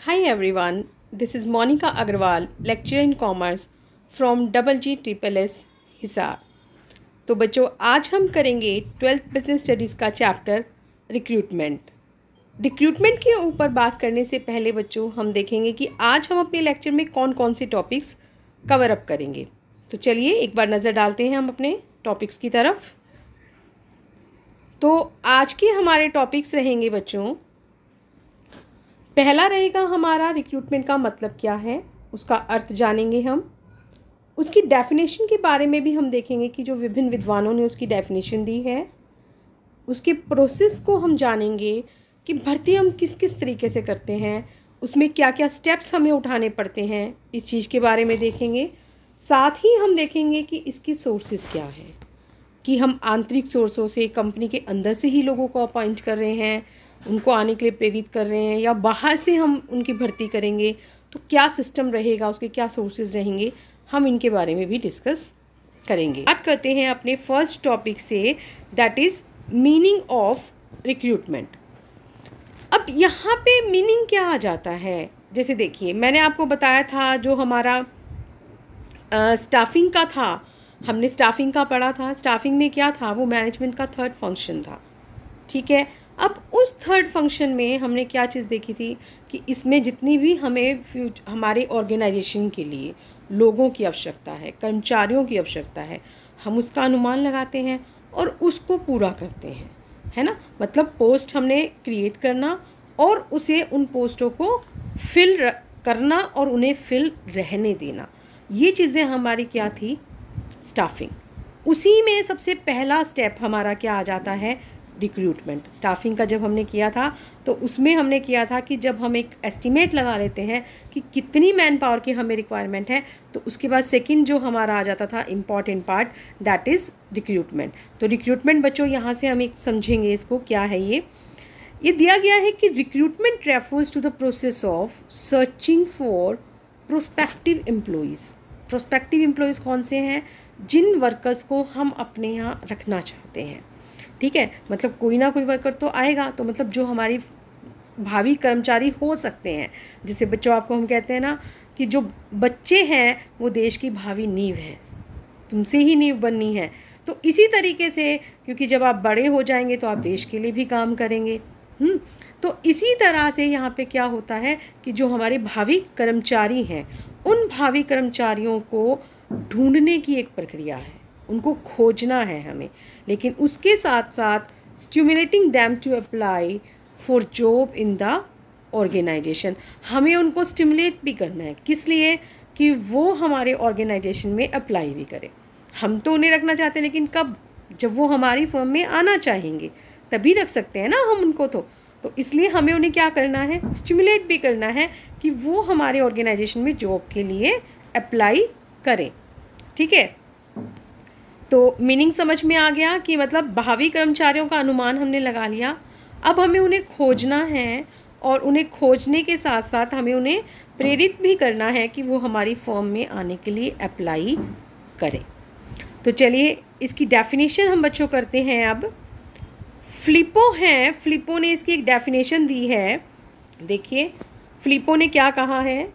Hi everyone, this is Monica Agarwal, lecturer in commerce from GGSSS Hisar. तो बच्चों आज हम करेंगे 12th बिजनेस स्टडीज़ का चैप्टर रिक्रूटमेंट। रिक्रूटमेंट के ऊपर बात करने से पहले बच्चों हम देखेंगे कि आज हम अपने लेक्चर में कौन कौन से टॉपिक्स कवर अप करेंगे। तो चलिए एक बार नज़र डालते हैं हम अपने टॉपिक्स की तरफ। तो आज के हमारे टॉपिक्स रहेंगे बच्चों, पहला रहेगा हमारा रिक्रूटमेंट का मतलब क्या है, उसका अर्थ जानेंगे हम। उसकी डेफिनेशन के बारे में भी हम देखेंगे कि जो विभिन्न विद्वानों ने उसकी डेफिनेशन दी है। उसके प्रोसेस को हम जानेंगे कि भर्ती हम किस किस तरीके से करते हैं, उसमें क्या क्या स्टेप्स हमें उठाने पड़ते हैं, इस चीज़ के बारे में देखेंगे। साथ ही हम देखेंगे कि इसकी सोर्सेज क्या है, कि हम आंतरिक सोर्सों से कंपनी के अंदर से ही लोगों को अपॉइंट कर रहे हैं, उनको आने के लिए प्रेरित कर रहे हैं, या बाहर से हम उनकी भर्ती करेंगे तो क्या सिस्टम रहेगा, उसके क्या सोर्सेज रहेंगे, हम इनके बारे में भी डिस्कस करेंगे। बात करते हैं अपने फर्स्ट टॉपिक से, that is meaning of recruitment. अब यहाँ पे मीनिंग क्या आ जाता है, जैसे देखिए मैंने आपको बताया था जो हमारा स्टाफिंग का था, हमने स्टाफिंग का पढ़ा था। स्टाफिंग में क्या था, वो मैनेजमेंट का थर्ड फंक्शन था, ठीक है। अब उस थर्ड फंक्शन में हमने क्या चीज़ देखी थी कि इसमें जितनी भी हमें हमारे ऑर्गेनाइजेशन के लिए लोगों की आवश्यकता है, कर्मचारियों की आवश्यकता है, हम उसका अनुमान लगाते हैं और उसको पूरा करते हैं, है ना। मतलब पोस्ट हमने क्रिएट करना और उसे उन पोस्टों को फिल करना और उन्हें फिल रहने देना, ये चीज़ें हमारी क्या थी, स्टाफिंग। उसी में सबसे पहला स्टेप हमारा क्या आ जाता है, रिक्रूटमेंट। स्टाफिंग का जब हमने किया था तो उसमें हमने किया था कि जब हम एक एस्टिमेट लगा लेते हैं कि कितनी मैन पावर की हमें रिक्वायरमेंट है, तो उसके बाद सेकंड जो हमारा आ जाता था important part, that is recruitment. तो रिक्रूटमेंट बच्चों यहाँ से हम एक समझेंगे इसको क्या है। ये दिया गया है कि recruitment refers to the process of searching for prospective employees. Prospective employees कौन से हैं, जिन वर्कर्स को हम अपने यहाँ रखना चाहते हैं, ठीक है। मतलब कोई ना कोई वर्कर तो आएगा, तो मतलब जो हमारी भावी कर्मचारी हो सकते हैं। जैसे बच्चों आपको हम कहते हैं ना कि जो बच्चे हैं वो देश की भावी नींव है, तुमसे ही नींव बननी है। तो इसी तरीके से, क्योंकि जब आप बड़े हो जाएंगे तो आप देश के लिए भी काम करेंगे। तो इसी तरह से यहाँ पे क्या होता है कि जो हमारे भावी कर्मचारी हैं, उन भावी कर्मचारियों को ढूंढने की एक प्रक्रिया है, उनको खोजना है हमें, लेकिन उसके साथ साथ stimulating them to apply for job in the organisation. हमें उनको स्टिमुलेट भी करना है, किस लिए, कि वो हमारे ऑर्गेनाइजेशन में अप्लाई भी करें। हम तो उन्हें रखना चाहते हैं, लेकिन कब, जब वो हमारी फर्म में आना चाहेंगे तभी रख सकते हैं ना हम उनको। तो इसलिए हमें उन्हें क्या करना है, स्टिमुलेट भी करना है कि वो हमारे ऑर्गेनाइजेशन में जॉब के लिए अप्लाई करें, ठीक है। तो मीनिंग समझ में आ गया कि मतलब भावी कर्मचारियों का अनुमान हमने लगा लिया। अब हमें उन्हें खोजना है और उन्हें खोजने के साथ साथ हमें उन्हें प्रेरित भी करना है कि वो हमारी फर्म में आने के लिए अप्लाई करें। तो चलिए इसकी डेफिनेशन हम बच्चों करते हैं। अब फिलिपो हैं, फिलिपो ने इसकी एक डेफिनेशन दी है। देखिए फिलिपो ने क्या कहा है,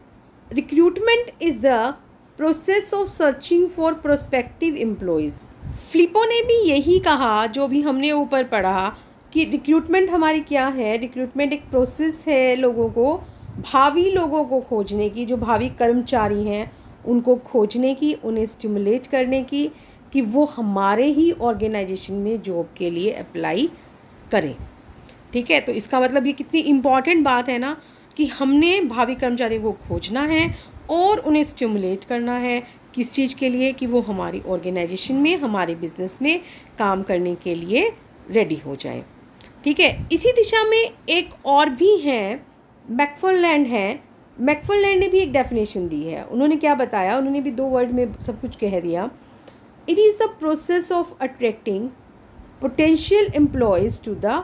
recruitment is the process of searching for prospective employees. Filippo ने भी यही कहा जो भी हमने ऊपर पढ़ा कि रिक्रूटमेंट हमारी क्या है, रिक्रूटमेंट एक प्रोसेस है लोगों को, भावी लोगों को खोजने की, जो भावी कर्मचारी हैं उनको खोजने की, उन्हें स्टिमुलेट करने की कि वो हमारे ही ऑर्गेनाइजेशन में जॉब के लिए अप्लाई करें, ठीक है। तो इसका मतलब ये कितनी इम्पॉर्टेंट बात है ना, कि हमने भावी कर्मचारी को खोजना है और उन्हें स्टिमुलेट करना है, किस चीज़ के लिए, कि वो हमारी ऑर्गेनाइजेशन में, हमारे बिजनेस में काम करने के लिए रेडी हो जाए, ठीक है। इसी दिशा में एक और भी है, मैकफरलैंड है। मैकफरलैंड ने भी एक डेफिनेशन दी है। उन्होंने क्या बताया, उन्होंने भी 2 वर्ड में सब कुछ कह दिया। It is the process of attracting potential employees to the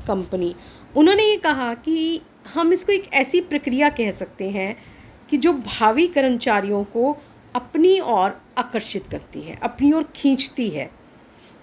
company. उन्होंने ये कहा कि हम इसको एक ऐसी प्रक्रिया कह सकते हैं कि जो भावी कर्मचारियों को अपनी ओर आकर्षित करती है, अपनी ओर खींचती है।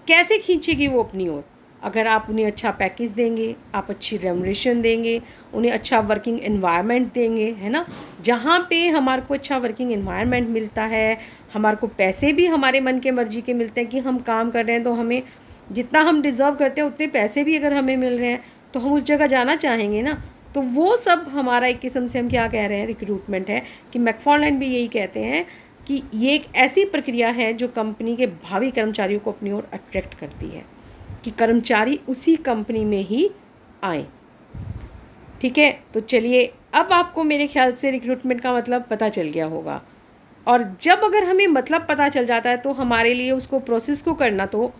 कैसे खींचेगी वो अपनी ओर, अगर आप उन्हें अच्छा पैकेज देंगे, आप अच्छी रेमुनरेशन देंगे, उन्हें अच्छा वर्किंग एनवायरनमेंट देंगे, है ना, जहाँ पे हमारे को अच्छा वर्किंग एनवायरनमेंट मिलता है, हमारे को पैसे भी हमारे मन के मर्जी के मिलते हैं कि हम काम कर रहे हैं, तो हमें जितना हम डिज़र्व करते हैं उतने पैसे भी अगर हमें मिल रहे हैं तो हम उस जगह जाना चाहेंगे ना। तो वो सब हमारा एक किस्म से हम क्या कह रहे हैं, रिक्रूटमेंट है। कि मैकफार्लैंड भी यही कहते हैं कि ये एक ऐसी प्रक्रिया है जो कंपनी के भावी कर्मचारियों को अपनी ओर अट्रैक्ट करती है, कि कर्मचारी उसी कंपनी में ही आए। ठीक है, तो चलिए अब आपको मेरे ख्याल से रिक्रूटमेंट का मतलब पता चल गया होगा। और जब अगर हमें मतलब पता चल जाता है तो हमारे लिए उसको प्रोसेस को करना तो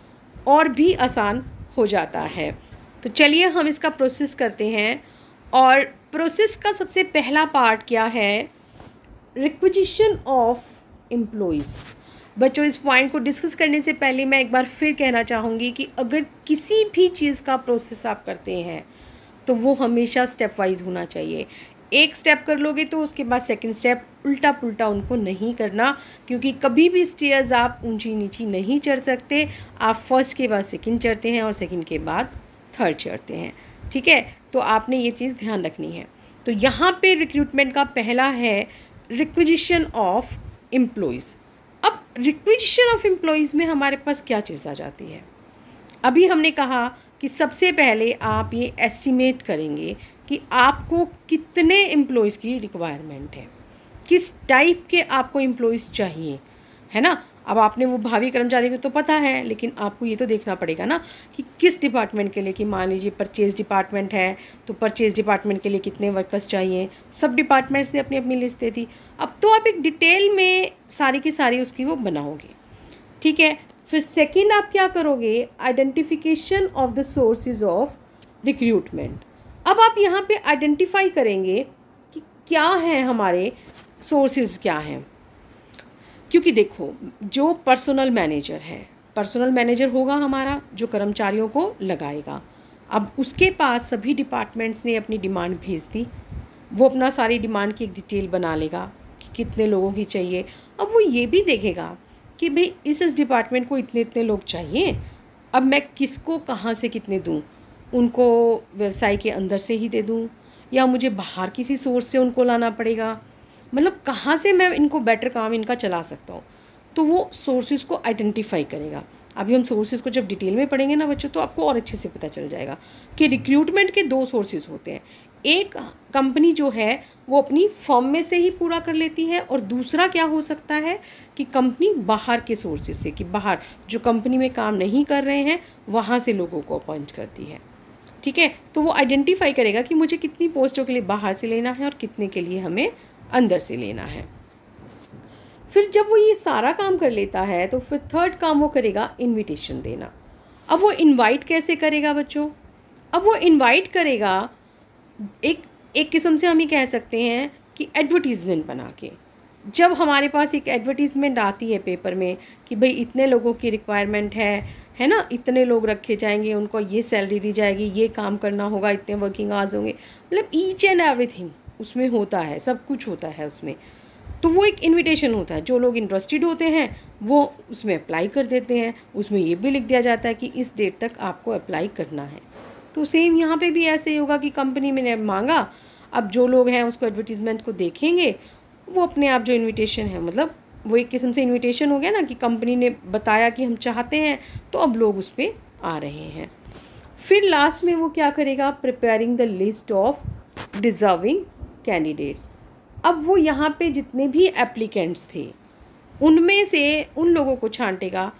और भी आसान हो जाता है। तो चलिए हम इसका प्रोसेस करते हैं। और प्रोसेस का सबसे पहला पार्ट क्या है, रिक्विजिशन ऑफ एम्प्लॉइज़। बच्चों, इस पॉइंट को डिस्कस करने से पहले मैं एक बार फिर कहना चाहूँगी कि अगर किसी भी चीज़ का प्रोसेस आप करते हैं तो वो हमेशा स्टेप वाइज होना चाहिए। एक स्टेप कर लोगे तो उसके बाद सेकंड स्टेप उल्टा पुल्टा उनको नहीं करना, क्योंकि कभी भी स्टेयर्स आप ऊंची नीची नहीं चढ़ सकते। आप फर्स्ट के बाद सेकंड चढ़ते हैं और सेकंड के बाद थर्ड चढ़ते हैं। ठीक है, तो आपने ये चीज़ ध्यान रखनी है। तो यहाँ पे रिक्रूटमेंट का पहला है रिक्विजिशन ऑफ एम्प्लॉइज़। अब रिक्विजिशन ऑफ एम्प्लॉइज़ में हमारे पास क्या चीज़ आ जाती है। अभी हमने कहा कि सबसे पहले आप ये एस्टिमेट करेंगे कि आपको कितने एम्प्लॉइज़ की रिक्वायरमेंट है, किस टाइप के आपको एम्प्लॉइज़ चाहिए, है ना। अब आपने वो भावी कर्मचारी को तो पता है, लेकिन आपको ये तो देखना पड़ेगा ना कि किस डिपार्टमेंट के लिए। कि मान लीजिए परचेज़ डिपार्टमेंट है तो परचेज़ डिपार्टमेंट के लिए कितने वर्कर्स चाहिए। सब डिपार्टमेंट्स ने अपनी अपनी लिस्ट दे दी। अब तो आप एक डिटेल में सारी की सारी उसकी वो बनाओगे। ठीक है, फिर सेकंड आप क्या करोगे, identification of the sources of recruitment. अब आप यहाँ पे आइडेंटिफाई करेंगे कि क्या है हमारे सोर्सेज क्या हैं। क्योंकि देखो, जो पर्सनल मैनेजर होगा हमारा, जो कर्मचारियों को लगाएगा। अब उसके पास सभी डिपार्टमेंट्स ने अपनी डिमांड भेज दी, वो अपना सारी डिमांड की एक डिटेल बना लेगा कि कितने लोगों की चाहिए। अब वो ये भी देखेगा कि भाई इस डिपार्टमेंट को इतने इतने लोग चाहिए, अब मैं किसको कहाँ से कितने दूँ, उनको व्यवसाय के अंदर से ही दे दूँ या मुझे बाहर किसी सोर्स से उनको लाना पड़ेगा, मतलब कहाँ से मैं इनको बेटर काम इनका चला सकता हूँ। तो वो सोर्सेज को आइडेंटिफाई करेगा। अभी हम सोर्सेज को जब डिटेल में पढ़ेंगे ना बच्चों, तो आपको और अच्छे से पता चल जाएगा कि रिक्रूटमेंट के दो सोर्सेज होते हैं। एक कंपनी जो है वो अपनी फर्म में से ही पूरा कर लेती है, और दूसरा क्या हो सकता है कि कंपनी बाहर के सोर्सेज से, कि बाहर जो कंपनी में काम नहीं कर रहे हैं वहाँ से लोगों को अपॉइंट करती है। ठीक है, तो वो आइडेंटिफाई करेगा कि मुझे कितनी पोस्टों के लिए बाहर से लेना है और कितने के लिए हमें अंदर से लेना है। फिर जब वो ये सारा काम कर लेता है तो फिर थर्ड काम वो करेगा इनविटेशन देना। अब वो इनवाइट कैसे करेगा बच्चों, अब वो इनवाइट करेगा एक किस्म से हम ये कह सकते हैं कि एडवर्टीज़मेंट बना के। जब हमारे पास एक एडवर्टीज़मेंट आती है पेपर में कि भाई इतने लोगों की रिक्वायरमेंट है ना, इतने लोग रखे जाएंगे, उनको ये सैलरी दी जाएगी, ये काम करना होगा, इतने वर्किंग आवर्स होंगे, मतलब ईच एंड एवरीथिंग उसमें होता है, सब कुछ होता है उसमें। तो वो एक इनविटेशन होता है, जो लोग इंटरेस्टेड होते हैं वो उसमें अप्लाई कर देते हैं। उसमें ये भी लिख दिया जाता है कि इस डेट तक आपको अप्लाई करना है। तो सेम यहाँ पे भी ऐसे ही होगा कि कंपनी ने मांगा, अब जो लोग हैं उसको एडवर्टीज़मेंट को देखेंगे, वो अपने आप जो इनविटेशन है, मतलब वो एक किस्म से इनविटेशन हो गया ना, कि कंपनी ने बताया कि हम चाहते हैं, तो अब लोग उस पर आ रहे हैं। फिर लास्ट में वो क्या करेगा, preparing the list of deserving candidates. अब वो यहाँ पे जितने भी एप्लीकेंट्स थे उनमें से उन लोगों को छांटेगा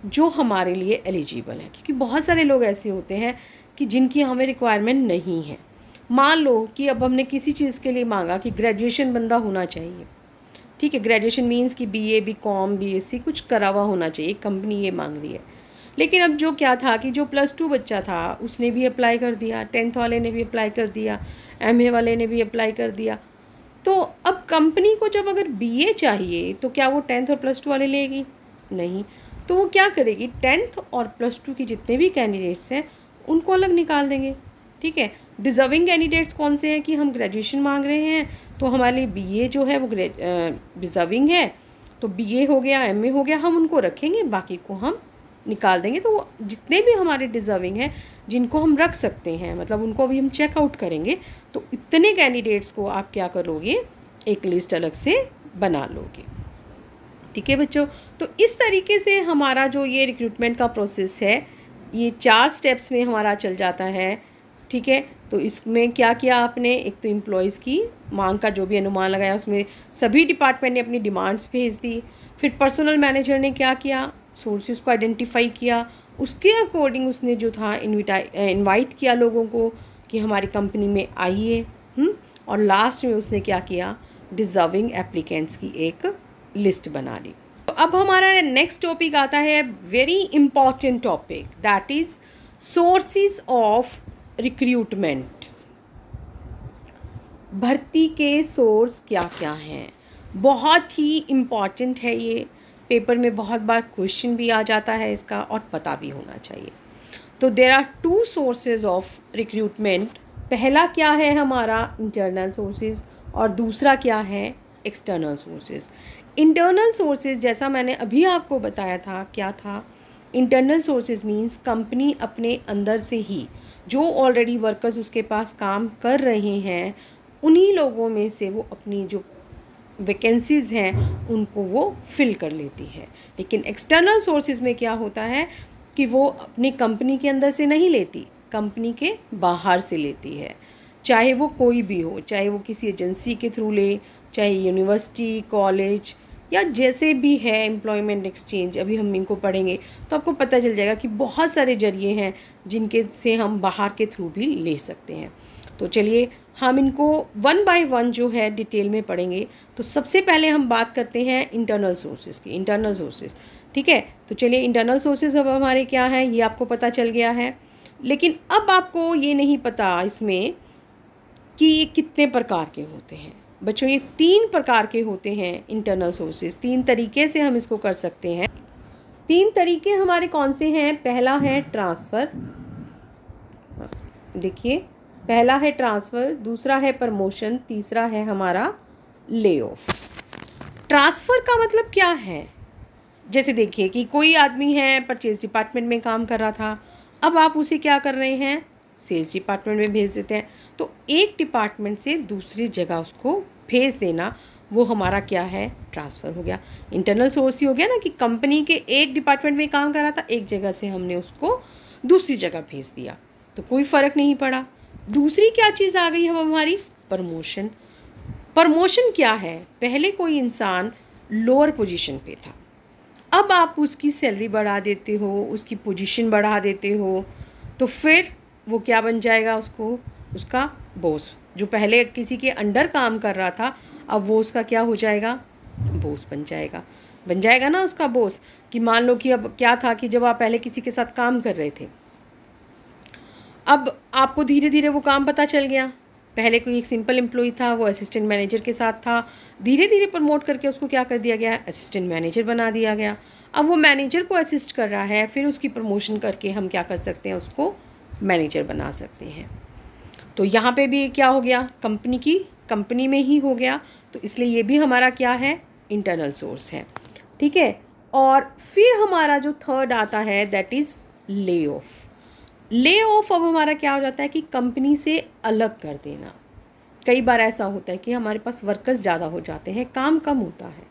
जो हमारे लिए एलिजिबल है, क्योंकि बहुत सारे लोग ऐसे होते हैं कि जिनकी हमें रिक्वायरमेंट नहीं है। मान लो कि अब हमने किसी चीज़ के लिए मांगा कि ग्रेजुएशन बंदा होना चाहिए। ठीक है, ग्रेजुएशन मीन्स कि BA BCom BSc कुछ करा हुआ होना चाहिए, कंपनी ये मांग रही है। लेकिन अब जो क्या था कि जो +2 बच्चा था उसने भी अप्लाई कर दिया, 10th वाले ने भी अप्लाई कर दिया, MA वाले ने भी अप्लाई कर दिया। तो अब कंपनी को जब अगर BA चाहिए तो क्या वो 10th और +2 वाले लेगी? नहीं। तो वो क्या करेगी, 10th और +2 की जितने भी कैंडिडेट्स हैं उनको अलग निकाल देंगे। ठीक है, डिज़र्विंग कैंडिडेट्स कौन से हैं कि हम ग्रेजुएशन मांग रहे हैं, तो हमारे लिए BA जो है वो डिज़र्विंग है, तो BA हो गया, MA हो गया, हम उनको रखेंगे, बाकी को हम निकाल देंगे तो वो जितने भी हमारे डिज़र्विंग हैं जिनको हम रख सकते हैं, मतलब उनको भी हम चेकआउट करेंगे, तो इतने कैंडिडेट्स को आप क्या करोगे, एक लिस्ट अलग से बना लोगे। ठीक है बच्चों, तो इस तरीके से हमारा जो ये रिक्रूटमेंट का प्रोसेस है ये 4 स्टेप्स में हमारा चल जाता है। ठीक है, तो इसमें क्या किया आपने, एक तो एम्प्लॉयज़ की मांग का जो भी अनुमान लगाया उसमें सभी डिपार्टमेंट ने अपनी डिमांड्स भेज दी। फिर पर्सनल मैनेजर ने क्या किया, सोर्सेज को आइडेंटिफाई किया, उसके अकॉर्डिंग उसने जो था इनवाइट किया लोगों को कि हमारी कंपनी में आइए। और लास्ट में उसने क्या किया, डिज़र्विंग एप्लीकेंट्स की एक लिस्ट बना ली। तो अब हमारा नेक्स्ट टॉपिक आता है, very important topic, that is sources of recruitment. भर्ती के सोर्स क्या क्या हैं, बहुत ही इम्पॉर्टेंट है ये, पेपर में बहुत बार क्वेश्चन भी आ जाता है इसका और पता भी होना चाहिए। तो there are 2 sources of recruitment. पहला क्या है हमारा इंटरनल सोर्सेज और दूसरा क्या है एक्सटर्नल सोर्सेज। इंटरनल सोर्सेज जैसा मैंने अभी आपको बताया था, क्या था, इंटरनल सोर्सेज मींस कंपनी अपने अंदर से ही जो ऑलरेडी वर्कर्स उसके पास काम कर रहे हैं उन्हीं लोगों में से वो अपनी जो वैकेंसीज़ हैं उनको वो फिल कर लेती है। लेकिन एक्सटर्नल सोर्सेज में क्या होता है कि वो अपनी कंपनी के अंदर से नहीं लेती, कंपनी के बाहर से लेती है, चाहे वो कोई भी हो, चाहे वो किसी एजेंसी के थ्रू ले, चाहे यूनिवर्सिटी, कॉलेज या जैसे भी है एम्प्लॉयमेंट एक्सचेंज। अभी हम इनको पढ़ेंगे तो आपको पता चल जाएगा कि बहुत सारे जरिए हैं जिनके से हम बाहर के थ्रू भी ले सकते हैं। तो चलिए हम इनको 1 बाय 1 जो है डिटेल में पढ़ेंगे। तो सबसे पहले हम बात करते हैं इंटरनल सोर्सेज की, इंटरनल सोर्सेज। ठीक है, तो चलिए इंटरनल सोर्सेज अब हमारे क्या हैं ये आपको पता चल गया है, लेकिन अब आपको ये नहीं पता इसमें कि ये कितने प्रकार के होते हैं। बच्चों ये 3 प्रकार के होते हैं इंटरनल सोर्सेज, 3 तरीके से हम इसको कर सकते हैं। 3 तरीके हमारे कौन से हैं, पहला है ट्रांसफ़र, देखिए पहला है ट्रांसफ़र, दूसरा है प्रमोशन, तीसरा है हमारा ले ऑफ। ट्रांसफ़र का मतलब क्या है, जैसे देखिए कि कोई आदमी है परचेज़ डिपार्टमेंट में काम कर रहा था, अब आप उसे क्या कर रहे हैं, सेल्स डिपार्टमेंट में भेज देते हैं। तो एक डिपार्टमेंट से दूसरी जगह उसको भेज देना वो हमारा क्या है, ट्रांसफ़र हो गया। इंटरनल सोर्स ही हो गया ना कि कंपनी के एक डिपार्टमेंट में काम कर रहा था, एक जगह से हमने उसको दूसरी जगह भेज दिया, तो कोई फ़र्क नहीं पड़ा। दूसरी क्या चीज़ आ गई है हमारी, प्रमोशन। प्रमोशन क्या है, पहले कोई इंसान लोअर पोजीशन पे था, अब आप उसकी सैलरी बढ़ा देते हो, उसकी पोजीशन बढ़ा देते हो, तो फिर वो क्या बन जाएगा, उसको उसका बॉस। जो पहले किसी के अंडर काम कर रहा था अब वो उसका क्या हो जाएगा, बॉस बन जाएगा ना उसका बॉस। कि मान लो कि अब क्या था कि जब आप पहले किसी के साथ काम कर रहे थे, अब आपको धीरे धीरे वो काम पता चल गया, पहले कोई एक सिंपल एम्प्लॉय था वो असिस्टेंट मैनेजर के साथ था, धीरे धीरे प्रमोट करके उसको क्या कर दिया गया, असिस्टेंट मैनेजर बना दिया गया। अब वो मैनेजर को असिस्ट कर रहा है, फिर उसकी प्रमोशन करके हम क्या कर सकते हैं, उसको मैनेजर बना सकते हैं। तो यहाँ पे भी क्या हो गया, कंपनी में ही हो गया, तो इसलिए ये भी हमारा क्या है, इंटरनल सोर्स है। ठीक है, और फिर हमारा जो थर्ड आता है that is lay off. Lay off अब हमारा क्या हो जाता है कि कंपनी से अलग कर देना। कई बार ऐसा होता है कि हमारे पास वर्कर्स ज़्यादा हो जाते हैं, काम कम होता है,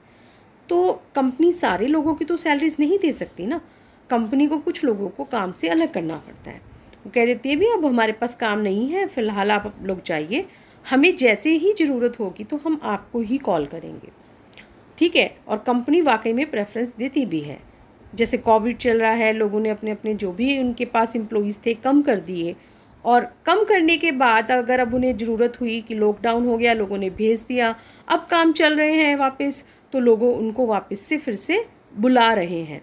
तो कंपनी सारे लोगों की तो सैलरीज नहीं दे सकती ना, कंपनी को कुछ लोगों को काम से अलग करना पड़ता है। वो कह देती है भी अब हमारे पास काम नहीं है, फ़िलहाल आप लोग जाइए, हमें जैसे ही ज़रूरत होगी तो हम आपको ही कॉल करेंगे। ठीक है, और कंपनी वाकई में प्रेफरेंस देती भी है। जैसे कोविड चल रहा है, लोगों ने अपने अपने जो भी उनके पास एम्प्लॉइज़ थे कम कर दिए, और कम करने के बाद अगर अब उन्हें ज़रूरत हुई कि लॉकडाउन हो गया, लोगों ने भेज दिया, अब काम चल रहे हैं वापस, तो लोगों उनको वापस से फिर से बुला रहे हैं।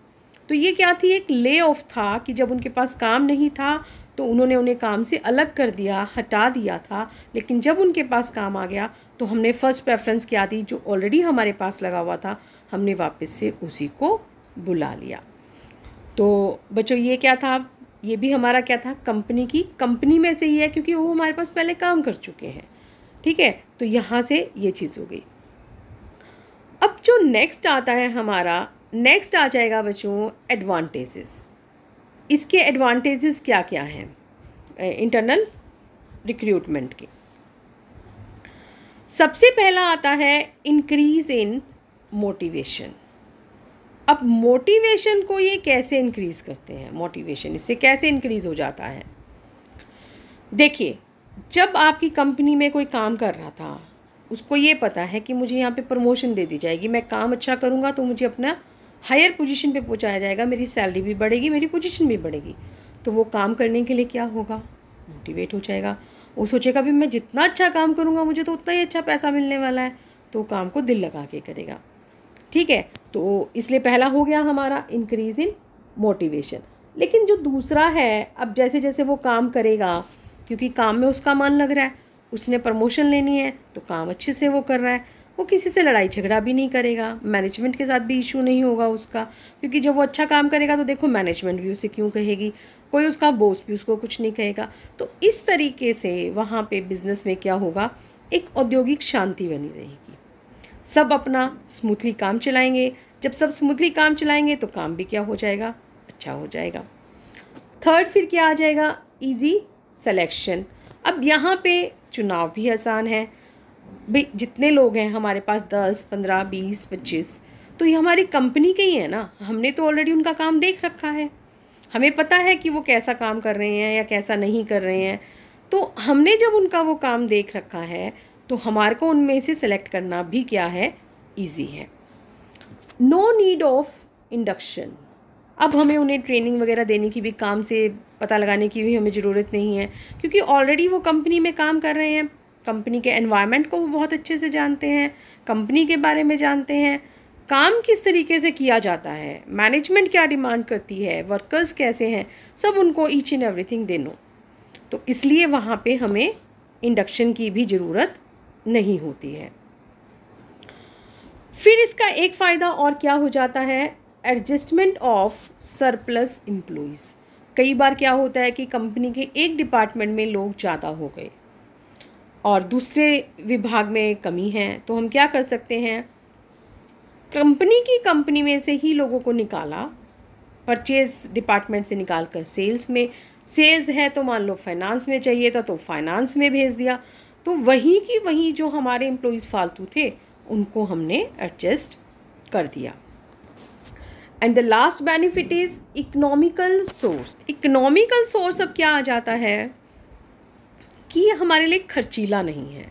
तो ये क्या थी, एक ले ऑफ था कि जब उनके पास काम नहीं था तो उन्होंने उन्हें काम से अलग कर दिया, हटा दिया था, लेकिन जब उनके पास काम आ गया तो हमने फ़र्स्ट प्रेफरेंस क्या दी, जो ऑलरेडी हमारे पास लगा हुआ था हमने वापस से उसी को बुला लिया। तो बच्चों ये क्या था, ये भी हमारा क्या था, कंपनी में से ही है क्योंकि वो हमारे पास पहले काम कर चुके हैं। ठीक है, तो यहाँ से ये चीज़ हो गई। अब जो नेक्स्ट आता है हमारा, नेक्स्ट आ जाएगा बच्चों एडवांटेजेस। इसके एडवांटेजेस क्या क्या हैं इंटरनल रिक्रूटमेंट के। सबसे पहला आता है इंक्रीज़ इन मोटिवेशन। अब मोटिवेशन को ये कैसे इंक्रीज़ करते हैं, मोटिवेशन इससे कैसे इंक्रीज़ हो जाता है। देखिए, जब आपकी कंपनी में कोई काम कर रहा था, उसको ये पता है कि मुझे यहाँ पे प्रमोशन दे दी जाएगी, मैं काम अच्छा करूँगा तो मुझे अपना हायर पोजीशन पे पहुँचाया जाएगा, मेरी सैलरी भी बढ़ेगी, मेरी पोजीशन भी बढ़ेगी, तो वो काम करने के लिए क्या होगा, मोटिवेट हो जाएगा। वो सोचेगा भी मैं जितना अच्छा काम करूँगा मुझे तो उतना ही अच्छा पैसा मिलने वाला है, तो काम को दिल लगा के करेगा। ठीक है, तो इसलिए पहला हो गया हमारा इंक्रीज़ इन मोटिवेशन। लेकिन जो दूसरा है, अब जैसे जैसे वो काम करेगा, क्योंकि काम में उसका मन लग रहा है, उसने प्रमोशन लेनी है तो काम अच्छे से वो कर रहा है, वो किसी से लड़ाई झगड़ा भी नहीं करेगा, मैनेजमेंट के साथ भी इशू नहीं होगा उसका, क्योंकि जब वो अच्छा काम करेगा तो देखो मैनेजमेंट भी उसे क्यों कहेगी, कोई उसका बॉस भी उसको कुछ नहीं कहेगा। तो इस तरीके से वहाँ पे बिज़नेस में क्या होगा, एक औद्योगिक शांति बनी रहेगी, सब अपना स्मूथली काम चलाएंगे। जब सब स्मूथली काम चलाएंगे तो काम भी क्या हो जाएगा, अच्छा हो जाएगा। थर्ड फिर क्या आ जाएगा, इजी सिलेक्शन। अब यहाँ पे चुनाव भी आसान है भाई, जितने लोग हैं हमारे पास 10, 15, 20, 25, तो ये हमारी कंपनी के ही है ना, हमने तो ऑलरेडी उनका काम देख रखा है, हमें पता है कि वो कैसा काम कर रहे हैं या कैसा नहीं कर रहे हैं। तो हमने जब उनका वो काम देख रखा है तो हमारे को उनमें से सिलेक्ट करना भी क्या है, ईजी है। No need of induction. अब हमें उन्हें ट्रेनिंग वगैरह देने की भी, काम से पता लगाने की भी हमें ज़रूरत नहीं है, क्योंकि ऑलरेडी वो कंपनी में काम कर रहे हैं, कंपनी के एनवायरनमेंट को वो बहुत अच्छे से जानते हैं, कंपनी के बारे में जानते हैं, काम किस तरीके से किया जाता है, मैनेजमेंट क्या डिमांड करती है, वर्कर्स कैसे हैं, सब उनको each and everything they know. तो इसलिए वहाँ पे हमें इंडक्शन की भी ज़रूरत नहीं होती है। फिर इसका एक फ़ायदा और क्या हो जाता है, एडजस्टमेंट ऑफ सरप्लस एम्प्लॉइज़। कई बार क्या होता है कि कंपनी के एक डिपार्टमेंट में लोग ज़्यादा हो गए और दूसरे विभाग में कमी है, तो हम क्या कर सकते हैं, कंपनी में से ही लोगों को निकाला, परचेज़ डिपार्टमेंट से निकाल कर सेल्स में, सेल्स है तो मान लो फाइनेंस में चाहिए था तो फाइनेंस में भेज दिया, तो वहीं की वहीं जो हमारे एम्प्लॉइज़ फालतू थे उनको हमने एडजस्ट कर दिया। And the last benefit is economical source. Economical source अब क्या आ जाता है कि ये हमारे लिए खर्चीला नहीं है,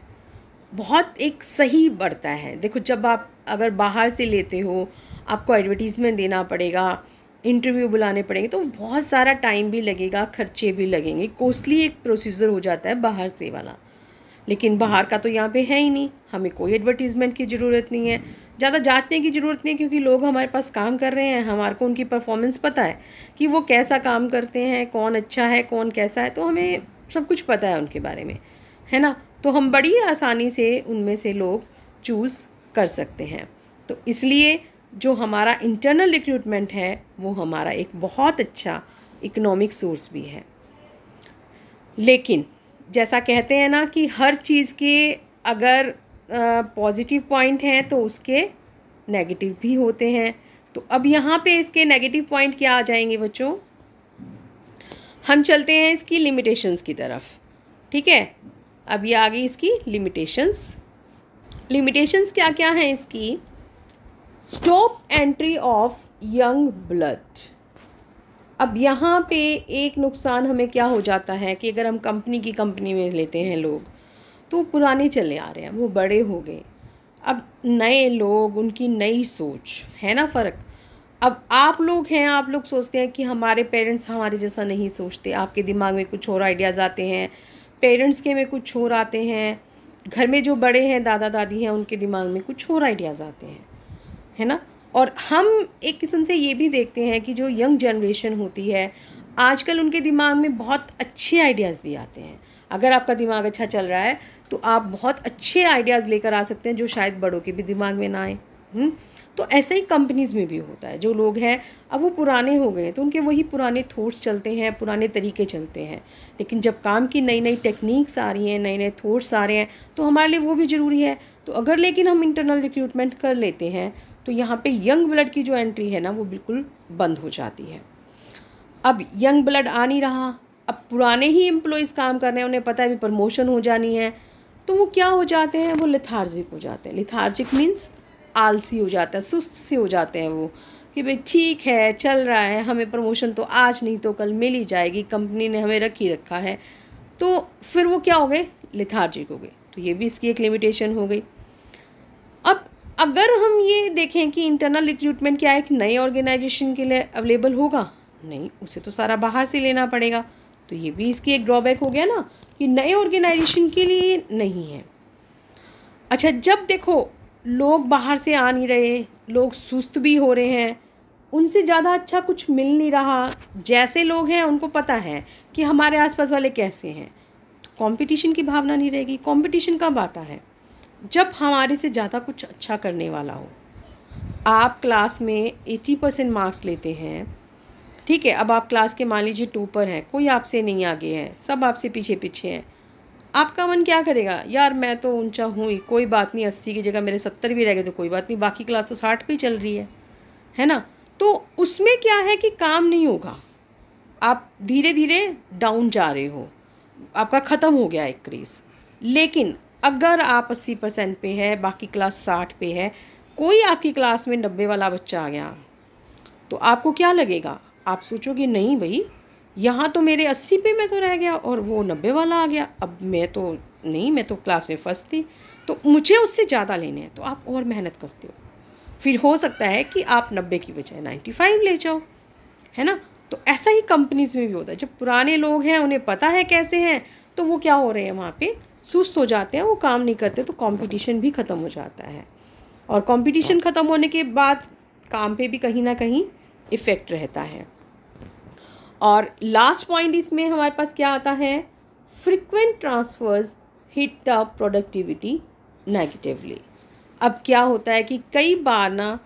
बहुत एक सही बढ़ता है। देखो, जब आप अगर बाहर से लेते हो, आपको एडवर्टीज़मेंट देना पड़ेगा, इंटरव्यू बुलाने पड़ेंगे, तो बहुत सारा टाइम भी लगेगा, खर्चे भी लगेंगे, कॉस्टली एक प्रोसीजर हो जाता है बाहर से वाला। लेकिन बाहर का तो यहाँ पे है ही नहीं, हमें कोई एडवर्टीज़मेंट की ज़रूरत नहीं है, ज़्यादा जांचने की ज़रूरत नहीं है, क्योंकि लोग हमारे पास काम कर रहे हैं, हमारे को उनकी परफॉर्मेंस पता है कि वो कैसा काम करते हैं, कौन अच्छा है कौन कैसा है, तो हमें सब कुछ पता है उनके बारे में, है ना। तो हम बड़ी आसानी से उनमें से लोग चूज़ कर सकते हैं। तो इसलिए जो हमारा इंटरनल रिक्रूटमेंट है वो हमारा एक बहुत अच्छा इकोनॉमिक सोर्स भी है। लेकिन जैसा कहते हैं ना कि हर चीज़ के अगर पॉजिटिव पॉइंट हैं तो उसके नेगेटिव भी होते हैं। तो अब यहाँ पे इसके नेगेटिव पॉइंट क्या आ जाएंगे बच्चों, हम चलते हैं इसकी लिमिटेशंस की तरफ। ठीक है, अब ये आ गई इसकी लिमिटेशंस। लिमिटेशंस क्या क्या हैं इसकी, stop entry of young blood. अब यहाँ पे एक नुकसान हमें क्या हो जाता है कि अगर हम कंपनी में लेते हैं लोग, तो पुराने चले आ रहे हैं, वो बड़े हो गए, अब नए लोग, उनकी नई सोच है ना, फ़र्क। अब आप लोग हैं, आप लोग सोचते हैं कि हमारे पेरेंट्स हमारे जैसा नहीं सोचते, आपके दिमाग में कुछ और आइडियाज़ आते हैं, पेरेंट्स के में कुछ और आते हैं, घर में जो बड़े हैं, दादा दादी हैं, उनके दिमाग में कुछ और आइडियाज़ आते हैं, है ना। और हम एक किस्म से ये भी देखते हैं कि जो यंग जनरेशन होती है आजकल, उनके दिमाग में बहुत अच्छे आइडियाज़ भी आते हैं। अगर आपका दिमाग अच्छा चल रहा है तो आप बहुत अच्छे आइडियाज़ लेकर आ सकते हैं जो शायद बड़ों के भी दिमाग में ना आए। तो ऐसे ही कंपनीज़ में भी होता है, जो लोग हैं अब वो पुराने हो गए तो उनके वही पुराने थॉट्स चलते हैं, पुराने तरीके चलते हैं। लेकिन जब काम की नई नई टेक्निक्स आ रही हैं, नए नए थॉट्स आ रहे हैं, तो हमारे लिए वो भी ज़रूरी है। तो अगर लेकिन हम इंटरनल रिक्रूटमेंट कर लेते हैं तो यहाँ पे यंग ब्लड की जो एंट्री है ना वो बिल्कुल बंद हो जाती है। अब यंग ब्लड आ नहीं रहा, अब पुराने ही एम्प्लॉयज़ काम कर रहे हैं, उन्हें पता है भी प्रमोशन हो जानी है, तो वो क्या हो जाते हैं, वो लेथार्जिक हो जाते हैं। लेथार्जिक मीन्स आलसी हो जाता है, सुस्त से हो जाते हैं वो, कि भाई ठीक है चल रहा है, हमें प्रमोशन तो आज नहीं तो कल मिल ही जाएगी, कंपनी ने हमें रख ही रखा है, तो फिर वो क्या हो गए, लेथार्जिक हो गए। तो ये भी इसकी एक लिमिटेशन हो गई। अब अगर हम ये देखें कि इंटरनल रिक्रूटमेंट क्या एक नए ऑर्गेनाइजेशन के लिए अवेलेबल होगा, नहीं, उसे तो सारा बाहर से लेना पड़ेगा। तो ये भी इसकी एक ड्रॉबैक हो गया ना, कि नए ऑर्गेनाइजेशन के लिए नहीं है। अच्छा, जब देखो लोग बाहर से आ नहीं रहे, लोग सुस्त भी हो रहे हैं, उनसे ज़्यादा अच्छा कुछ मिल नहीं रहा, जैसे लोग हैं उनको पता है कि हमारे आसपास वाले कैसे हैं, तो कंपटीशन की भावना नहीं रहेगी। कंपटीशन कब आता है, जब हमारे से ज़्यादा कुछ अच्छा करने वाला हो। आप क्लास में 80% मार्क्स लेते हैं, ठीक है, अब आप क्लास के मान लीजिए टॉपर हैं, कोई आपसे नहीं आगे है, सब आपसे पीछे पीछे हैं, आपका मन क्या करेगा, यार मैं तो ऊंचा हूँ ही, कोई बात नहीं, 80 की जगह मेरे 70 भी रह गए तो कोई बात नहीं, बाकी क्लास तो 60 पे चल रही है ना। तो उसमें क्या है कि काम नहीं होगा, आप धीरे धीरे डाउन जा रहे हो, आपका ख़त्म हो गया एक क्रेज़। लेकिन अगर आप 80% पे है, बाकी क्लास 60 पे है, कोई आपकी क्लास में 90 वाला बच्चा आ गया, तो आपको क्या लगेगा, आप सोचोगे नहीं भाई, यहाँ तो मेरे 80 पे मैं तो रह गया और वो 90 वाला आ गया, अब मैं तो नहीं, मैं तो क्लास में फर्स्ट थी, तो मुझे उससे ज़्यादा लेने हैं, तो आप और मेहनत करते हो। फिर हो सकता है कि आप 90 की बजाय 95 ले जाओ, है ना। तो ऐसा ही कंपनीज़ में भी होता है, जब पुराने लोग हैं उन्हें पता है कैसे हैं, तो वो क्या हो रहे हैं, वहाँ पे सुस्त हो जाते हैं, वो काम नहीं करते, तो कंपटीशन भी ख़त्म हो जाता है। और कंपटीशन ख़त्म होने के बाद काम पे भी कहीं ना कहीं इफ़ेक्ट रहता है। और लास्ट पॉइंट इसमें हमारे पास क्या आता है, frequent transfers hit the productivity negatively. अब क्या होता है कि कई बार ना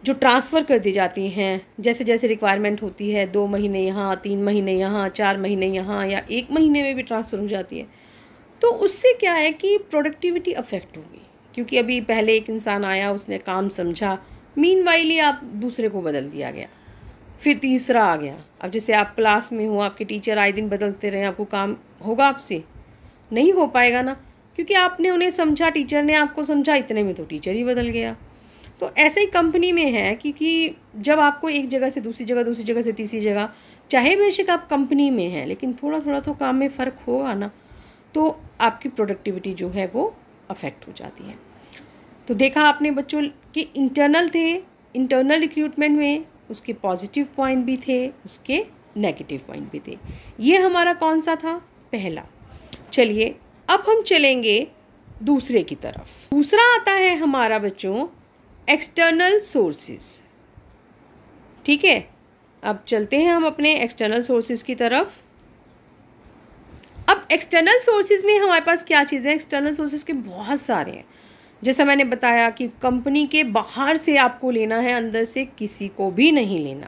जो ट्रांसफ़र कर दी जाती हैं, जैसे जैसे रिक्वायरमेंट होती है, 2 महीने यहाँ, 3 महीने यहाँ, 4 महीने यहाँ, या 1 महीने में भी ट्रांसफ़र हो जाती है, तो उससे क्या है कि प्रोडक्टिविटी अफेक्ट होगी। क्योंकि अभी पहले एक इंसान आया, उसने काम समझा, मीनवाइल ही आप दूसरे को बदल दिया गया, फिर तीसरा आ गया। अब जैसे आप क्लास में हो, आपके टीचर आए दिन बदलते रहे, आपको काम होगा आपसे, नहीं हो पाएगा ना, क्योंकि आपने उन्हें समझा, टीचर ने आपको समझा, इतने में तो टीचर ही बदल गया। तो ऐसे ही कंपनी में है, क्योंकि जब आपको एक जगह से दूसरी जगह, दूसरी जगह से तीसरी जगह, चाहे बेशक आप कंपनी में हैं, लेकिन थोड़ा थोड़ा तो काम में फ़र्क होगा ना, तो आपकी प्रोडक्टिविटी जो है वो अफेक्ट हो जाती है। तो देखा आपने बच्चों कि इंटरनल थे, इंटरनल रिक्रूटमेंट में उसके पॉजिटिव पॉइंट भी थे, उसके नेगेटिव पॉइंट भी थे। ये हमारा कौन सा था, पहला। चलिए अब हम चलेंगे दूसरे की तरफ। दूसरा आता है हमारा बच्चों एक्सटर्नल सोर्सेज। ठीक है, अब चलते हैं हम अपने एक्सटर्नल सोर्सेज की तरफ। अब एक्सटर्नल सोर्सेज में हमारे पास क्या चीज़ें, एक्सटर्नल सोर्सेज के बहुत सारे हैं। जैसा मैंने बताया कि कंपनी के बाहर से आपको लेना है, अंदर से किसी को भी नहीं लेना।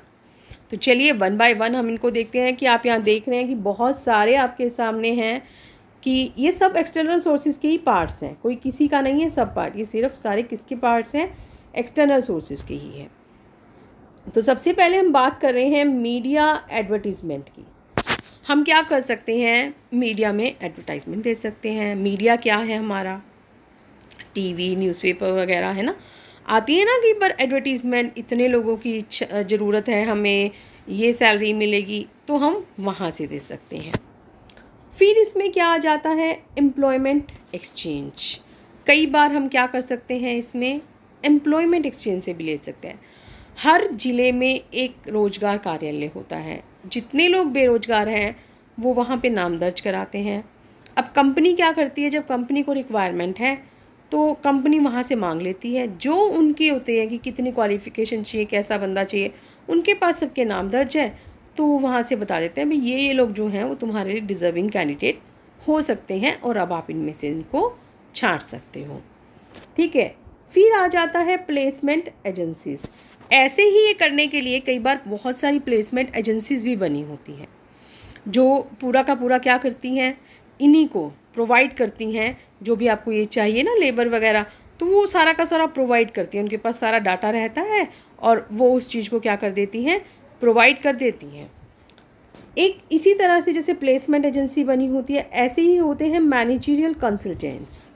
तो चलिए 1 बाय 1 हम इनको देखते हैं। कि आप यहाँ देख रहे हैं कि बहुत सारे आपके सामने हैं, कि ये सब एक्सटर्नल सोर्सेज के ही पार्ट्स हैं, कोई किसी का नहीं है, सब पार्ट, ये सिर्फ सारे किसके पार्ट्स हैं, एक्सटर्नल सोर्सेज के ही हैं। तो सबसे पहले हम बात कर रहे हैं मीडिया एडवर्टीज़मेंट की। हम क्या कर सकते हैं, मीडिया में एडवर्टाइजमेंट दे सकते हैं। मीडिया क्या है हमारा, टीवी, न्यूज़पेपर वगैरह, है ना, आती है ना कि पर एडवर्टीज़मेंट, इतने लोगों की ज़रूरत है, हमें ये सैलरी मिलेगी, तो हम वहाँ से दे सकते हैं। फिर इसमें क्या आ जाता है, एम्प्लॉयमेंट एक्सचेंज। कई बार हम क्या कर सकते हैं, इसमें एम्प्लॉयमेंट एक्सचेंज से भी ले सकते हैं। हर ज़िले में एक रोज़गार कार्यालय होता है, जितने लोग बेरोज़गार हैं वो वहाँ पे नाम दर्ज कराते हैं। अब कंपनी क्या करती है, जब कंपनी को रिक्वायरमेंट है तो कंपनी वहाँ से मांग लेती है, जो उनके होते हैं कि कितनी क्वालिफ़िकेशन चाहिए, कैसा बंदा चाहिए, उनके पास सबके नाम दर्ज है, तो वहाँ से बता देते हैं भाई ये लोग जो हैं वो तुम्हारे लिए डिज़र्विंग कैंडिडेट हो सकते हैं, और अब आप इनमें से इनको छांट सकते हो। ठीक है, फिर आ जाता है प्लेसमेंट एजेंसीज़। ऐसे ही ये करने के लिए कई बार बहुत सारी प्लेसमेंट एजेंसीज़ भी बनी होती हैं, जो पूरा का पूरा क्या करती हैं, इन्हीं को प्रोवाइड करती हैं, जो भी आपको ये चाहिए ना, लेबर वगैरह, तो वो सारा का सारा प्रोवाइड करती हैं। उनके पास सारा डाटा रहता है और वो उस चीज़ को क्या कर देती हैं, प्रोवाइड कर देती हैं। एक इसी तरह से जैसे प्लेसमेंट एजेंसी बनी होती है, ऐसे ही होते हैं मैनेजरियल कंसल्टेंट्स।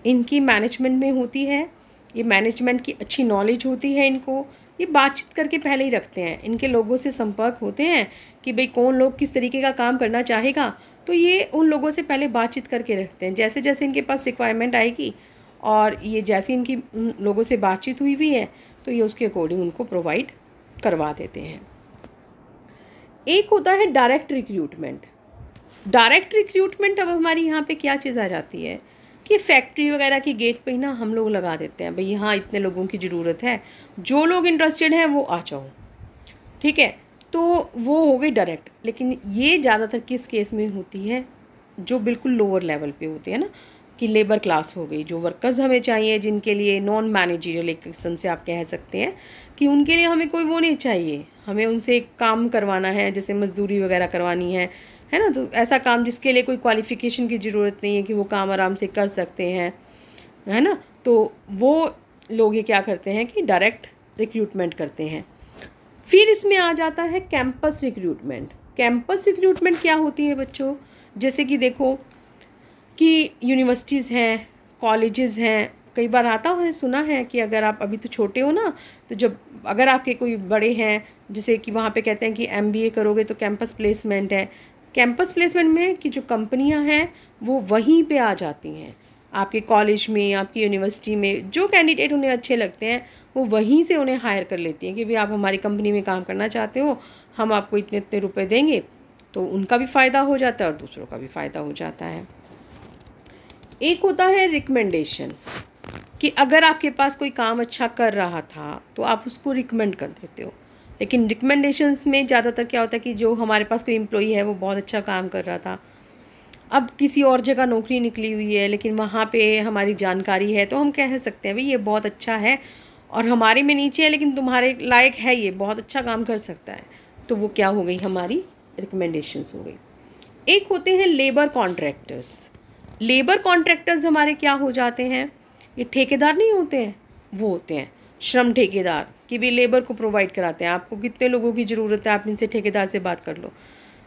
इनकी मैनेजमेंट में होती है, ये मैनेजमेंट की अच्छी नॉलेज होती है इनको, ये बातचीत करके पहले ही रखते हैं, इनके लोगों से संपर्क होते हैं कि भाई कौन लोग किस तरीके का काम करना चाहेगा, तो ये उन लोगों से पहले बातचीत करके रखते हैं। जैसे जैसे इनके पास रिक्वायरमेंट आएगी और ये जैसे इनकी उन लोगों से बातचीत हुई भी है तो ये उसके अकॉर्डिंग उनको प्रोवाइड करवा देते हैं। एक होता है डायरेक्ट रिक्रूटमेंट। डायरेक्ट रिक्रूटमेंट अब हमारी यहाँ पे क्या चीज़ आ जाती है कि फैक्ट्री वगैरह की गेट पे ही ना हम लोग लगा देते हैं, भाई यहाँ इतने लोगों की ज़रूरत है, जो लोग इंटरेस्टेड हैं वो आ जाओ, ठीक है, तो वो हो गई डायरेक्ट। लेकिन ये ज़्यादातर किस केस में होती है, जो बिल्कुल लोअर लेवल पे होती है ना, कि लेबर क्लास हो गई, जो वर्कर्स हमें चाहिए, जिनके लिए नॉन मैनेजरियल एक किस्म से आप कह सकते हैं कि उनके लिए हमें कोई वो नहीं चाहिए, हमें उनसे एक काम करवाना है, जैसे मजदूरी वगैरह करवानी है ना, तो ऐसा काम जिसके लिए कोई क्वालिफ़िकेशन की ज़रूरत नहीं है, कि वो काम आराम से कर सकते हैं, है ना, तो वो लोग ये क्या करते हैं कि डायरेक्ट रिक्रूटमेंट करते हैं। फिर इसमें आ जाता है कैंपस रिक्रूटमेंट। कैंपस रिक्रूटमेंट क्या होती है बच्चों, जैसे कि देखो कि यूनिवर्सिटीज़ हैं, कॉलेजेस हैं, कई बार आता है, सुना है कि अगर आप अभी तो छोटे हो ना, तो जब अगर आपके कोई बड़े हैं, जैसे कि वहाँ पे कहते हैं कि MBA करोगे तो कैंपस प्लेसमेंट है। कैंपस प्लेसमेंट में कि जो कंपनियाँ हैं वो वहीं पे आ जाती हैं, आपके कॉलेज में, आपकी यूनिवर्सिटी में जो कैंडिडेट उन्हें अच्छे लगते हैं वो वहीं से उन्हें हायर कर लेती हैं कि भाई आप हमारी कंपनी में काम करना चाहते हो, हम आपको इतने इतने रुपए देंगे। तो उनका भी फ़ायदा हो जाता है और दूसरों का भी फ़ायदा हो जाता है। एक होता है रिकमेंडेशन, कि अगर आपके पास कोई काम अच्छा कर रहा था तो आप उसको रिकमेंड कर देते हो। लेकिन रिकमेंडेशंस में ज़्यादातर क्या होता है कि जो हमारे पास कोई एम्प्लॉई है वो बहुत अच्छा काम कर रहा था, अब किसी और जगह नौकरी निकली हुई है लेकिन वहाँ पे हमारी जानकारी है, तो हम कह सकते हैं भाई ये बहुत अच्छा है और हमारे में नीचे है लेकिन तुम्हारे लायक है, ये बहुत अच्छा काम कर सकता है, तो वो क्या हो गई, हमारी रिकमेंडेशंस हो गई। एक होते हैं लेबर कॉन्ट्रैक्टर्स। लेबर कॉन्ट्रैक्टर्स हमारे क्या हो जाते हैं, ये ठेकेदार नहीं होते हैं, वो होते हैं श्रम ठेकेदार, कि भी लेबर को प्रोवाइड कराते हैं, आपको कितने लोगों की ज़रूरत है, आप इनसे ठेकेदार से बात कर लो।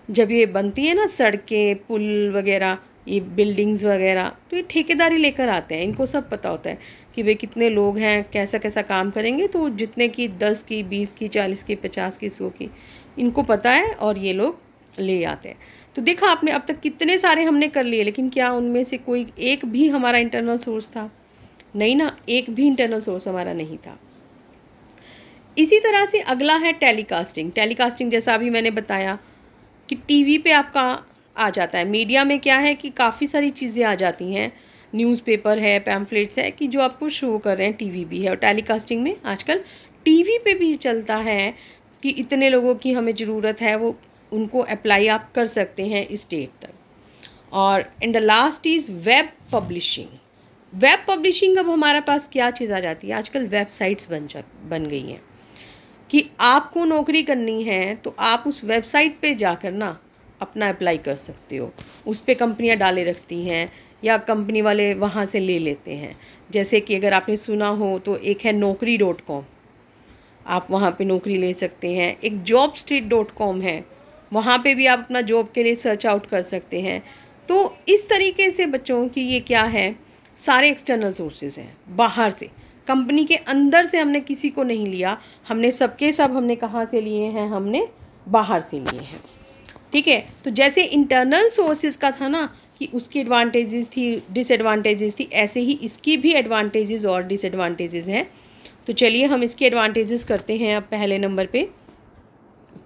जब ये बनती है ना सड़कें, पुल वगैरह, ये बिल्डिंग्स वगैरह, तो ये ठेकेदारी लेकर आते हैं, इनको सब पता होता है कि वे कितने लोग हैं, कैसा कैसा काम करेंगे, तो जितने की 10 की, 20 की, 40 की, 50 की, 100 की, इनको पता है और ये लोग ले आते हैं। तो देखा आपने अब तक कितने सारे हमने कर लिए, लेकिन क्या उनमें से कोई एक भी हमारा इंटरनल सोर्स था? नहीं ना, एक भी इंटरनल सोर्स हमारा नहीं था। इसी तरह से अगला है टेलीकास्टिंग। टेलीकास्टिंग जैसा अभी मैंने बताया कि टीवी पे आपका आ जाता है। मीडिया में क्या है कि काफ़ी सारी चीज़ें आ जाती हैं, न्यूज़पेपर है, पैम्फलेट्स है, कि जो आपको शो कर रहे हैं, टीवी भी है। और टेलीकास्टिंग में आजकल टीवी पे भी चलता है कि इतने लोगों की हमें ज़रूरत है, वो उनको अप्लाई आप कर सकते हैं इस डेट तक। और in the last is web publishing. Web publishing अब हमारे पास क्या चीज़ आ जाती है, आजकल वेबसाइट्स बन गई हैं कि आपको नौकरी करनी है तो आप उस वेबसाइट पे जाकर ना अपना अप्लाई कर सकते हो। उस पे कंपनियां डाले रखती हैं या कंपनी वाले वहाँ से ले लेते हैं। जैसे कि अगर आपने सुना हो तो एक है naukri.com, आप वहाँ पे नौकरी ले सकते हैं। एक jobstreet.com है, वहाँ पे भी आप अपना जॉब के लिए सर्च आउट कर सकते हैं। तो इस तरीके से बच्चों की ये क्या है, सारे एक्सटर्नल सोर्सेज हैं, बाहर से, कंपनी के अंदर से हमने किसी को नहीं लिया, हमने सबके सब हमने कहाँ से लिए हैं, हमने बाहर से लिए हैं। ठीक है, तो जैसे इंटरनल सोर्सेज का था ना कि उसकी एडवांटेजेस थी, डिसएडवांटेजेस थी, ऐसे ही इसकी भी एडवांटेजेस और डिसएडवांटेजेस हैं। तो चलिए हम इसके एडवांटेजेस करते हैं। अब पहले नंबर पे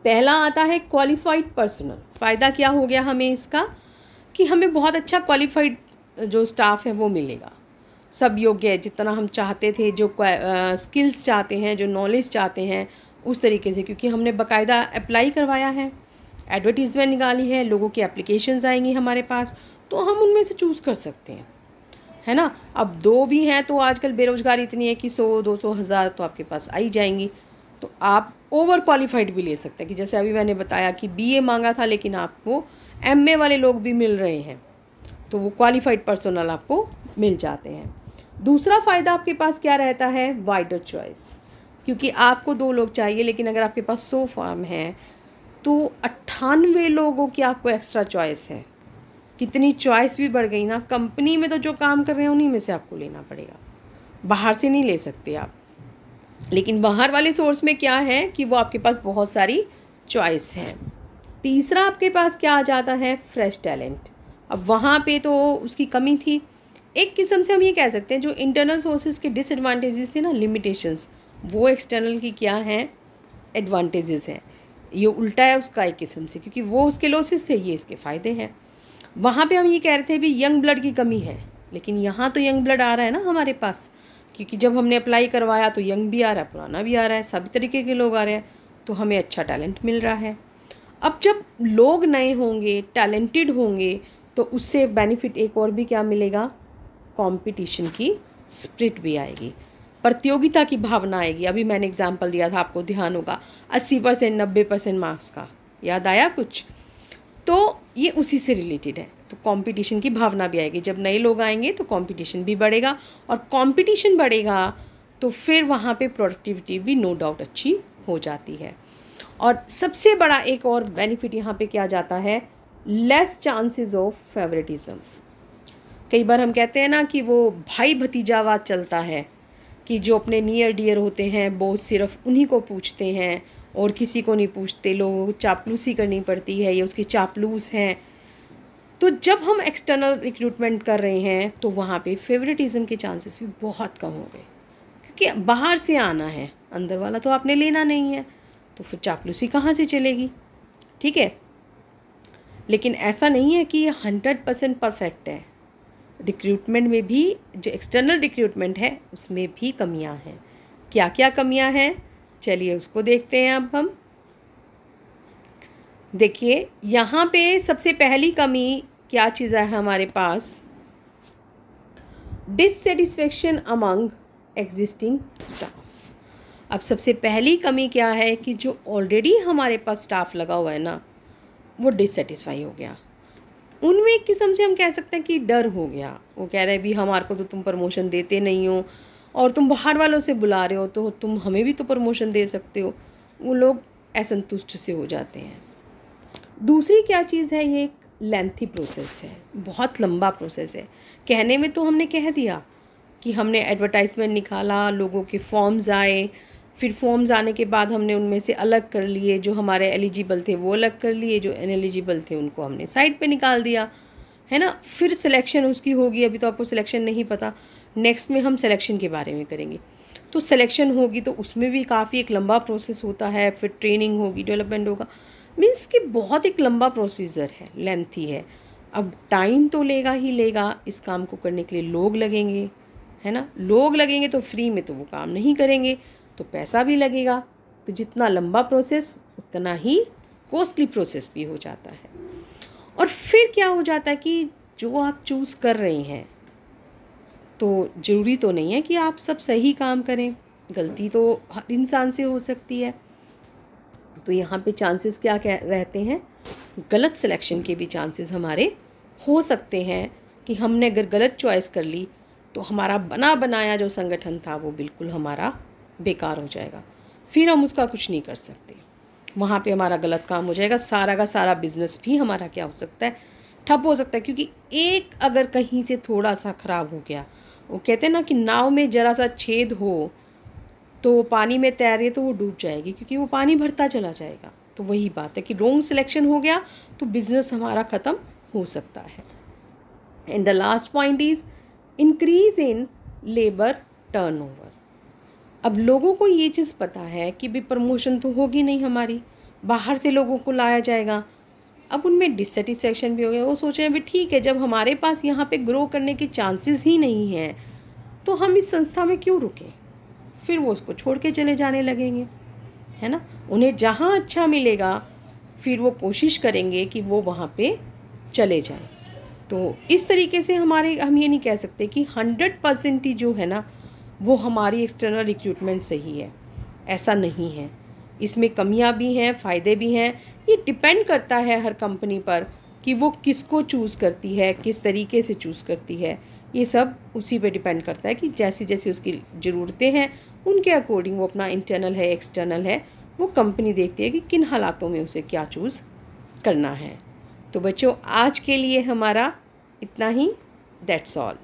पहला आता है क्वालिफाइड पर्सनल। फ़ायदा क्या हो गया हमें इसका, कि हमें बहुत अच्छा क्वालिफाइड जो स्टाफ है वो मिलेगा, सब योग्य है, जितना हम चाहते थे, जो स्किल्स चाहते हैं, जो नॉलेज चाहते हैं, उस तरीके से, क्योंकि हमने बाकायदा अप्लाई करवाया है, एडवर्टीज़मेंट निकाली है, लोगों की एप्लीकेशंस आएंगी हमारे पास, तो हम उनमें से चूज़ कर सकते हैं, है ना। अब दो भी हैं तो आजकल बेरोज़गारी इतनी है कि 100, 200, 1000 तो आपके पास आई जाएंगी, तो आप ओवर क्वालिफाइड भी ले सकते हैं। कि जैसे अभी मैंने बताया कि BA मांगा था लेकिन आपको MA वाले लोग भी मिल रहे हैं, तो वो क्वालिफाइड पर्सनल आपको मिल जाते हैं। दूसरा फ़ायदा आपके पास क्या रहता है, वाइडर चॉइस, क्योंकि आपको 2 लोग चाहिए लेकिन अगर आपके पास 100 फॉर्म हैं तो 98 लोगों की आपको एक्स्ट्रा चॉइस है। कितनी चॉइस भी बढ़ गई ना, कंपनी में तो जो काम कर रहे हैं उन्हीं में से आपको लेना पड़ेगा, बाहर से नहीं ले सकते आप। लेकिन बाहर वाले सोर्स में क्या है कि वो आपके पास बहुत सारी चॉइस है। तीसरा आपके पास क्या आ जाता है, फ्रेश टैलेंट। अब वहाँ पे तो उसकी कमी थी। एक किस्म से हम ये कह सकते हैं जो इंटरनल सोर्सेज के डिसएडवांटेजेस थे ना, लिमिटेशंस, वो एक्सटर्नल की क्या हैं, एडवांटेजेस हैं। ये उल्टा है उसका एक किस्म से, क्योंकि वो उसके लॉसेस थे, ये इसके फ़ायदे हैं। वहाँ पे हम ये कह रहे थे भी यंग ब्लड की कमी है, लेकिन यहाँ तो यंग ब्लड आ रहा है ना हमारे पास, क्योंकि जब हमने अप्लाई करवाया तो यंग भी आ रहा है, पुराना भी आ रहा है, सभी तरीके के लोग आ रहे हैं, तो हमें अच्छा टैलेंट मिल रहा है। अब जब लोग नए होंगे, टैलेंटेड होंगे, तो उससे बेनिफिट एक और भी क्या मिलेगा, कंपटीशन की स्पिरिट भी आएगी, प्रतियोगिता की भावना आएगी। अभी मैंने एग्जांपल दिया था, आपको ध्यान होगा, 80% 90% मार्क्स का, याद आया कुछ? तो ये उसी से रिलेटेड है। तो कंपटीशन की भावना भी आएगी, जब नए लोग आएंगे तो कंपटीशन भी बढ़ेगा, और कंपटीशन बढ़ेगा तो फिर वहाँ पे प्रोडक्टिविटी भी नो डाउट अच्छी हो जाती है। और सबसे बड़ा एक और बेनिफिट यहाँ पे क्या जाता है, लेस चांसेस ऑफ फेवरेटिज्म। कई बार हम कहते हैं ना कि वो भाई भतीजावाद चलता है, कि जो अपने नियर डियर होते हैं वो सिर्फ उन्हीं को पूछते हैं और किसी को नहीं पूछते, लोगों को चापलूसी करनी पड़ती है, ये उसके चापलूस हैं। तो जब हम एक्सटर्नल रिक्रूटमेंट कर रहे हैं तो वहाँ पे फेवरेटिज्म के चांसेस भी बहुत कम हो गए, क्योंकि बाहर से आना है, अंदर वाला तो आपने लेना नहीं है, तो फिर चापलूसी कहाँ से चलेगी? ठीक है। लेकिन ऐसा नहीं है कि ये 100% परफेक्ट है। रिक्रूटमेंट में भी, जो एक्सटर्नल रिक्रूटमेंट है उसमें भी कमियां हैं। क्या क्या कमियां हैं, चलिए उसको देखते हैं। अब हम देखिए यहाँ पे सबसे पहली कमी क्या चीज़ है हमारे पास, डिससेटिस्फेक्शन अमंग एग्जिस्टिंग स्टाफ। अब सबसे पहली कमी क्या है कि जो ऑलरेडी हमारे पास स्टाफ लगा हुआ है ना, वो डिससेटिस्फाई हो गया। उनमें एक किस्म से हम कह सकते हैं कि डर हो गया। वो कह रहे हैं भी हमारे को तो तुम प्रमोशन देते नहीं हो, और तुम बाहर वालों से बुला रहे हो तो तुम हमें भी तो प्रमोशन दे सकते हो। वो लोग असंतुष्ट से हो जाते हैं। दूसरी क्या चीज़ है, ये एक लेंथी प्रोसेस है, बहुत लंबा प्रोसेस है। कहने में तो हमने कह दिया कि हमने एडवर्टाइजमेंट निकाला, लोगों के फॉर्म्स आए, फिर फॉर्म्स आने के बाद हमने उनमें से अलग कर लिए, जो हमारे एलिजिबल थे वो अलग कर लिए, जो इनएलिजिबल थे उनको हमने साइड पे निकाल दिया, है ना। फिर सिलेक्शन उसकी होगी, अभी तो आपको सिलेक्शन नहीं पता, नेक्स्ट में हम सिलेक्शन के बारे में करेंगे। तो सिलेक्शन होगी तो उसमें भी काफ़ी एक लंबा प्रोसेस होता है, फिर ट्रेनिंग होगी, डेवलपमेंट होगा, मीन्स कि बहुत एक लंबा प्रोसीजर है, लेंथी है। अब टाइम तो लेगा ही लेगा, इस काम को करने के लिए लोग लगेंगे, है ना। लोग लगेंगे तो फ्री में तो वो काम नहीं करेंगे, तो पैसा भी लगेगा। तो जितना लंबा प्रोसेस उतना ही कॉस्टली प्रोसेस भी हो जाता है। और फिर क्या हो जाता है कि जो आप चूज़ कर रहे हैं, तो ज़रूरी तो नहीं है कि आप सब सही काम करें, गलती तो हर इंसान से हो सकती है। तो यहाँ पे चांसेस क्या रहते हैं, गलत सिलेक्शन के भी चांसेस हमारे हो सकते हैं, कि हमने अगर गलत चॉइस कर ली तो हमारा बना बनाया जो संगठन था वो बिल्कुल हमारा बेकार हो जाएगा, फिर हम उसका कुछ नहीं कर सकते। वहाँ पे हमारा गलत काम हो जाएगा, सारा का सारा बिजनेस भी हमारा क्या हो सकता है, ठप हो सकता है। क्योंकि एक अगर कहीं से थोड़ा सा ख़राब हो गया, वो कहते हैं ना कि नाव में ज़रा सा छेद हो तो वो पानी में तैर रही है तो वो डूब जाएगी, क्योंकि वो पानी भरता चला जाएगा। तो वही बात है कि रॉन्ग सिलेक्शन हो गया तो बिज़नेस हमारा ख़त्म हो सकता है। And the last point is increase in labour turnover. अब लोगों को ये चीज़ पता है कि भी प्रमोशन तो होगी नहीं हमारी, बाहर से लोगों को लाया जाएगा। अब उनमें डिससेटिस्फेक्शन भी हो गया, वो सोच रहे हैं भी ठीक है, जब हमारे पास यहाँ पे ग्रो करने के चांसेस ही नहीं हैं तो हम इस संस्था में क्यों रुकें। फिर वो उसको छोड़ के चले जाने लगेंगे, है ना। उन्हें जहाँ अच्छा मिलेगा फिर वो कोशिश करेंगे कि वो वहाँ पे चले जाएं। तो इस तरीके से हम ये नहीं कह सकते कि 100% ही जो है ना वो हमारी एक्सटर्नल रिक्रूटमेंट सही है, ऐसा नहीं है। इसमें कमियां भी हैं, फ़ायदे भी हैं। ये डिपेंड करता है हर कंपनी पर कि वो किसको चूज़ करती है, किस तरीके से चूज़ करती है। ये सब उसी पे डिपेंड करता है कि जैसी जैसी उसकी ज़रूरतें हैं उनके अकॉर्डिंग वो अपना इंटरनल है एक्सटर्नल है वो कंपनी देखती है कि किन हालातों में उसे क्या चूज़ करना है। तो बच्चों, आज के लिए हमारा इतना ही। That's all.